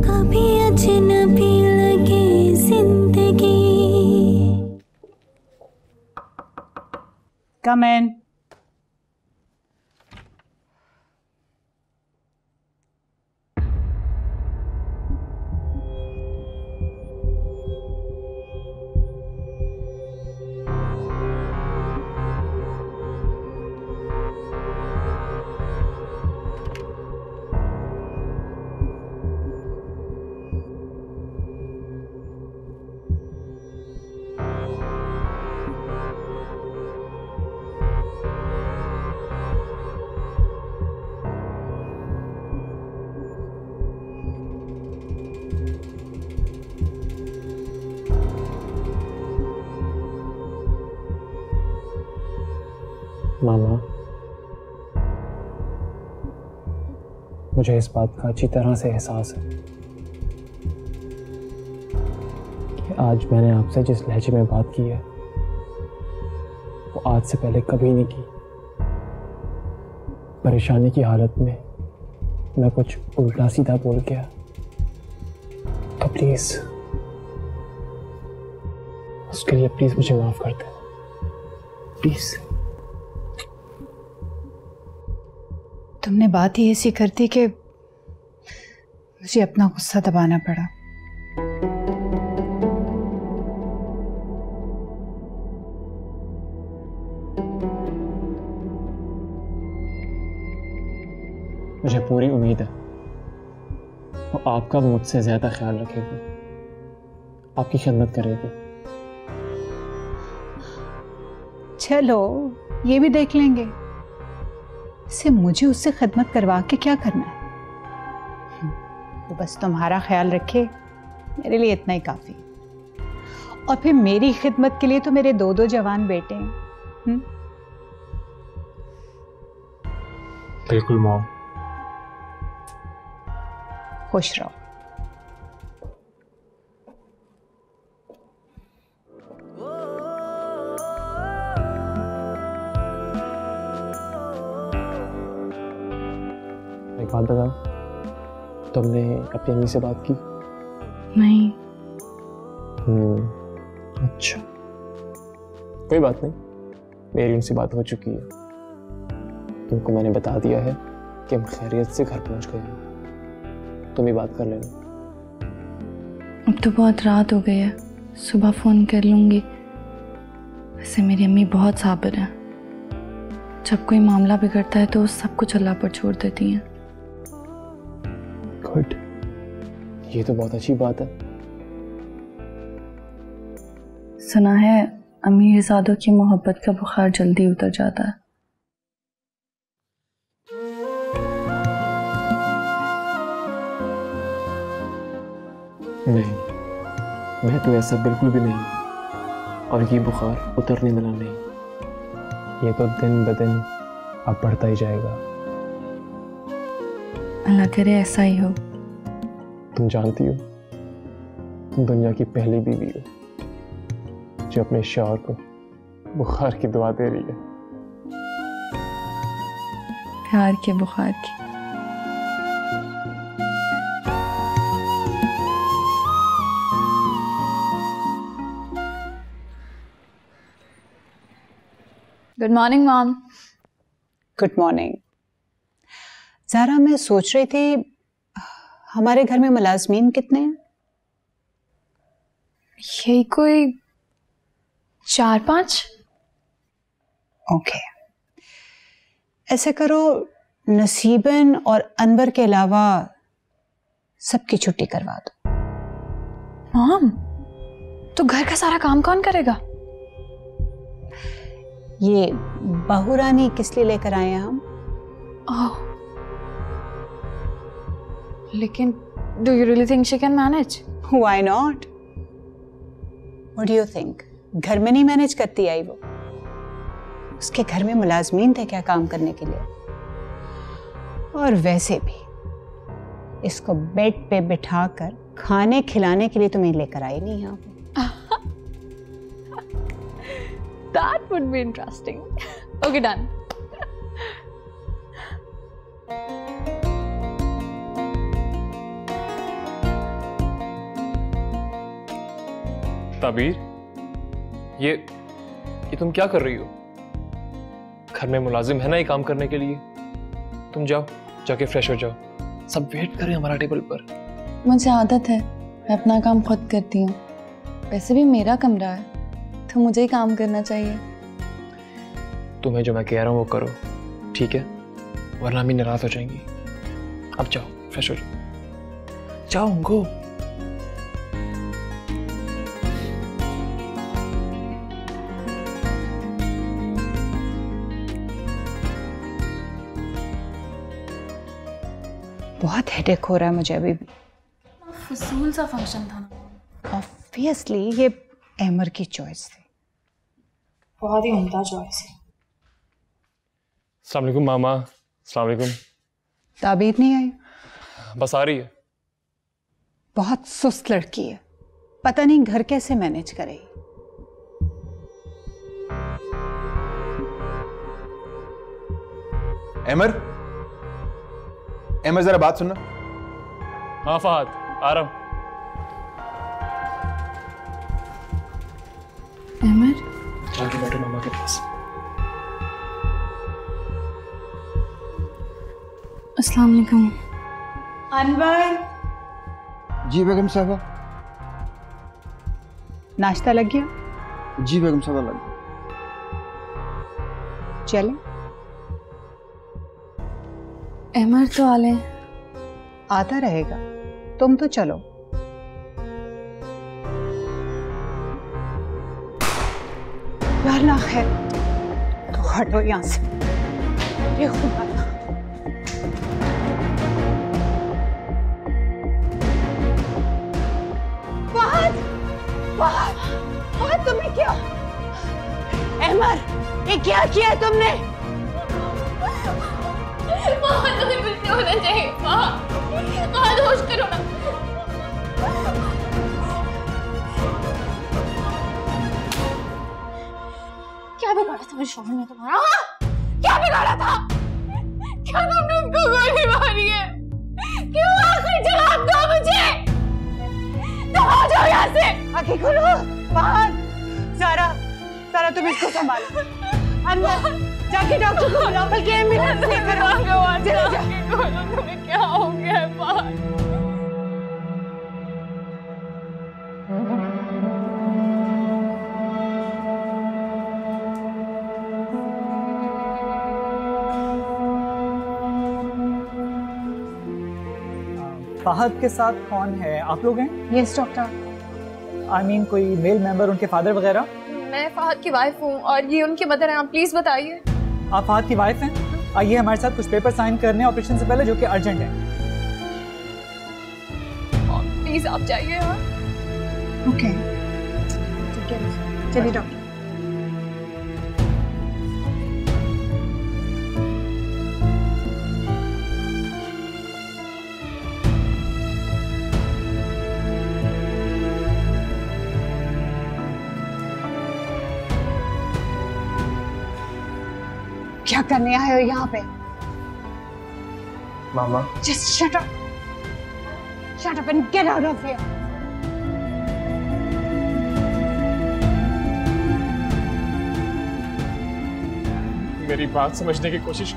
कभी अजनबी लगे जिंदगी। Come in. मामा, मुझे इस बात का अच्छी तरह से एहसास है कि आज मैंने आपसे जिस लहजे में बात की है वो आज से पहले कभी नहीं की। परेशानी की हालत में मैं कुछ उल्टा सीधा बोल गया, तो प्लीज उसके लिए प्लीज मुझे माफ कर दे, प्लीज। तुमने बात ही ऐसी कर दी कि मुझे अपना गुस्सा दबाना पड़ा। मुझे पूरी उम्मीद है वो आपका मुझसे ज्यादा ख्याल रखेगी, आपकी खिदमत करेगी। चलो ये भी देख लेंगे, इसे मुझे उससे खिदमत करवा के क्या करना है। वो बस तुम्हारा ख्याल रखे, मेरे लिए इतना ही काफी। और फिर मेरी खिदमत के लिए तो मेरे दो दो जवान बेटे हैं। बिल्कुल मॉम। खुश रहो। एक बात बताओ, तुमने अपनी अम्मी से बात की? नहीं। अच्छा, कोई बात नहीं, मेरी उनसे बात हो चुकी है। तुमको मैंने बता दिया है कि हम खैरियत से घर पहुंच गए हैं, तुम ही बात कर लेना। अब तो बहुत रात हो गई है, सुबह फोन कर लूंगी। वैसे मेरी अम्मी बहुत साबिर है, जब कोई मामला बिगड़ता है तो सब कुछ अल्लाह पर छोड़ देती हैं। गुड, ये तो बहुत अच्छी बात है। सुना है अमीरजादों की मोहब्बत का बुखार जल्दी उतर जाता है। नहीं, मैं तो ऐसा बिल्कुल भी नहीं, और ये बुखार उतरने वाला नहीं, ये तो दिन ब दिन अब बढ़ता ही जाएगा। अल्लाह करे ऐसा ही हो। तुम जानती हो, तुम दुनिया की पहली बीवी हो जो अपने शौहर को बुखार की दुआ दे रही है। प्यार के बुखार की। Good morning mom. Good morning. Zara, मैं सोच रही थी हमारे घर में मुलाजमीन कितने हैं? यही कोई 4-5। ओके, ऐसे करो, नसीबन और अनवर के अलावा सबकी छुट्टी करवा दो। मॉम, तो घर का सारा काम कौन करेगा? ये बहू रानी किस लिए लेकर आए हैं हम? ओह, लेकिन do you really think she can manage? Why not? What do you think? घर में नहीं मैनेज करती आई वो? उसके घर में मुलाजमीन थे क्या काम करने के लिए? और वैसे भी इसको बेड पे बिठाकर खाने खिलाने के लिए तुम्हें लेकर आई नहीं यहाँ पे। That would be interesting. Okay, done. ताबीर, ये तुम क्या कर रही हो? घर में मुलाजिम है ना ये काम करने के लिए। तुम जाओ, जाके फ्रेश हो जाओ, सब वेट करें हमारा टेबल पर। मुझे आदत है, मैं अपना काम खुद करती हूँ। वैसे भी मेरा कमरा है तो मुझे ही काम करना चाहिए। तुम्हें जो मैं कह रहा हूँ वो करो, ठीक है? वरना अम्मी नाराज हो जाएंगी। अब जाओ, फ्रेश हो जाओ, जाओ गो। बहुत हेडेक हो रहा है मुझे अभी भी। फजूल सा फंक्शन था ना। ऑब्वियसली ये अहमर की चॉइस थी। बहुत ही उम्दा चॉइस है। अस्सलाम वालेकुम मामा। अस्सलाम वालेकुम। ताबीर नहीं आई? बस आ रही है। बहुत सुस्त लड़की है, पता नहीं घर कैसे मैनेज करेगी। अहमर, जरा बात सुनना। हाँ फहद, आ रहा हूँ। अहमर, जाके बैठो मामा के पास। अस्सलाम वालेकुम। अनवर, जी बेगम साहबा। नाश्ता लग गया? जी बेगम साहबा लग गया। चलें? अहमर तो आले। आता रहेगा, तुम तो चलो। यार ना है तो हटो यहां से। ये खुदा, फहद तुमने क्या? अहमर, ये क्या किया तुमने? तुम्हें कुछ नहीं होना चाहिए। फहद होश करो ना। क्या बिगाड़ा था मेरे शोहर ने तुम्हारा? क्या बिगाड़ा था? क्या तुमने उनको गोली मारी है? क्यों? आखिर जवाब दो मुझे। तुम आ जाओ यहाँ से। आंखें खोलो। फहद, सारा तुम इसको संभालो। अंदर जाके डॉक्टर को बुलाओ, बल्कि एम्बुलेंस लेकर आओ। तुम्हें क्या हो गया है फहद? फहद के साथ कौन है? आप लोग हैं? Yes doctor. आई मीन कोई मेल मेंबर, उनके फादर वगैरह? मैं फहद की वाइफ हूँ और ये उनकी मदर है। आप प्लीज बताइए। आप फहद की वाइफ हैं? आइए हमारे साथ, कुछ पेपर साइन करने ऑपरेशन से पहले, जो कि अर्जेंट है। प्लीज आप जाइए यार। ओके, ठीक है, चलिए डॉक्टर। क्या करने आए हो यहाँ पे? मामा, Just shut up. Shut up and get out of here. मेरी बात समझने की कोशिश।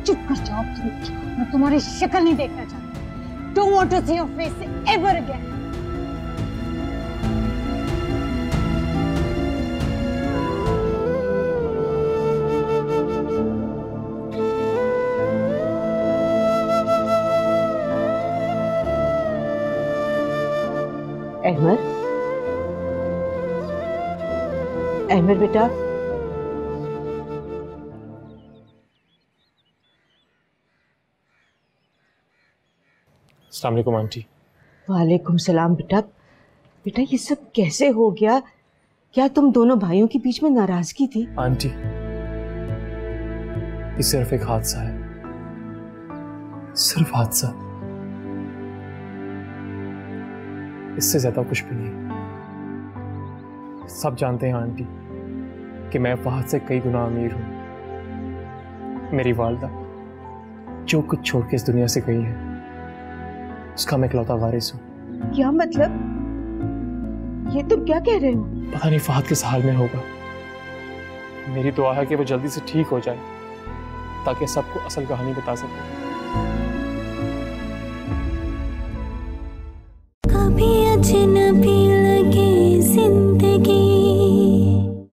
चुप कर जाओ प्लीज, मैं तुम्हारी शक्ल नहीं देखना चाहती। Don't want to see your face ever again. Ahmad बेटा, अस्सलाम वालेकुम आंटी। वालेकुम सलाम। बेटा बेटा ये सब कैसे हो गया? क्या तुम दोनों भाइयों के बीच में नाराजगी थी? आंटी, ये सिर्फ एक हादसा है, सिर्फ हादसा, इससे ज्यादा कुछ भी नहीं। सब जानते हैं आंटी कि मैं फहद से कई गुना अमीर हूं। मेरी वालदा जो कुछ छोड़ के इस दुनिया से गई है, उसका मैं इकलौता वारिस हूं। क्या मतलब? ये तुम क्या कह रहे हो? पता नहीं फहद किस हाल में होगा। मेरी दुआ है कि वो जल्दी से ठीक हो जाए ताकि सबको असल कहानी बता सके।